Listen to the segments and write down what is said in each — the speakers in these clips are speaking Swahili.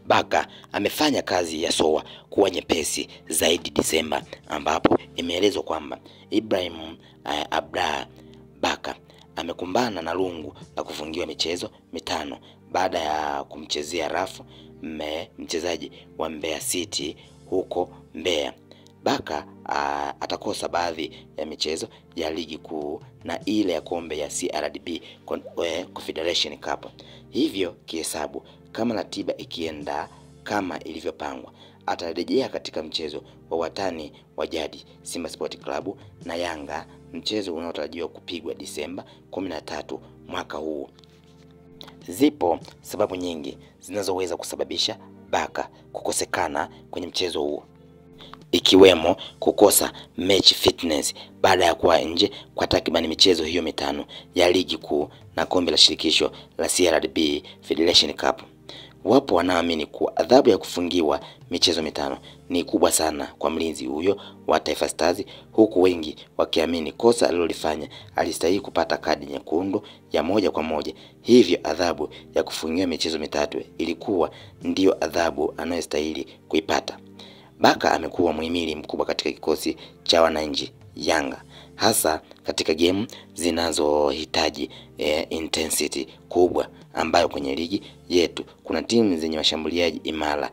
Baka amefanya kazi ya Soa kuwa nyepesi zaidi Disemba, ambapo imeelezwa kwamba Ibrahim Abdallah Baka amekumbana na lungu la kufungiwa michezo mitano baada ya kumchezea rafu mchezaji wa Mbeya City huko Mbeya. Baka atakosa baadhi ya michezo ya ligi kuu na ile ya kombe ya CRDB Confederation Cup. Hivyo kihesabu, kama ratiba ikienda kama ilivyopangwa, atarejea katika mchezo wa watani wa jadi Simba Sport Club na Yanga, mchezo unaotarajiwa kupigwa Disemba 13 mwaka huu. Zipo sababu nyingi zinazoweza kusababisha Baka kukosekana kwenye mchezo huo, ikiwemo kukosa match fitness baada ya kuwa nje kwa takriban michezo hiyo mitano ya ligi kuu na kombe la shirikisho la CRDB Federation Cup. Wapo wanaamini kuwa adhabu ya kufungiwa michezo mitano ni kubwa sana kwa mlinzi huyo wa Taifa Stars, huku wengi wakiamini kosa alilolifanya alistahili kupata kadi nyekundu ya moja kwa moja. Hivyo adhabu ya kufungiwa michezo mitatu ilikuwa ndiyo adhabu anayostahili kuipata. Baka amekuwa muhimili mkubwa katika kikosi cha wananchi Yanga, hasa katika game zinazohitaji intensity kubwa, ambayo kwenye ligi yetu kuna timu zenye washambuliaji imara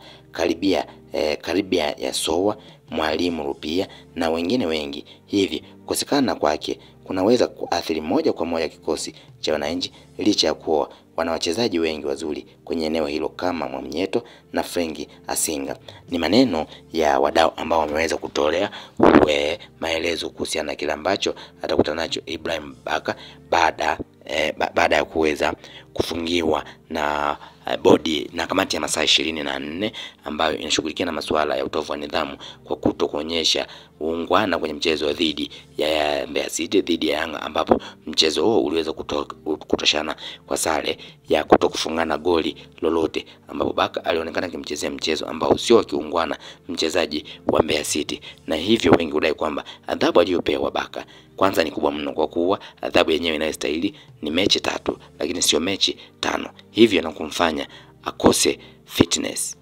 karibia ya Soa, Mwalimu Rupia na wengine wengi. Hivi kukosekana kwake kunaweza kuathiri moja kwa moja kikosi cha wananchi, licha ya kuwa wana wachezaji wengi wazuri kwenye eneo hilo kama Mwamnyeto na Frenki Asinga. Ni maneno ya wadau ambao wameweza kutolea maelezo kuhusiana na kile ambacho atakutana nacho Ibrahim Baka baada ya kuweza kufungiwa na bodi na kamati ya masaa 24 ambayo inashughulikia na masuala ya utovu wa nidhamu kwa kutokuonyesha uungwana kwenye mchezo dhidi ya Mbeya City dhidi ya Yanga, ambapo mchezo huo uliweza kutoshana kwa sare ya kutokufungana goli lolote, ambapo Baka alionekana kimchezea mchezo ambao sio wa kiungwana mchezaji wa Mbeya City, na hivyo wengi udai kwamba adhabu aliyopewa Baka kwanza ni kubwa mno, kwa kuwa adhabu yenyewe inayostahili ni mechi 3 lakini sio mechi 5, hivyo na kumfanya akose fitness.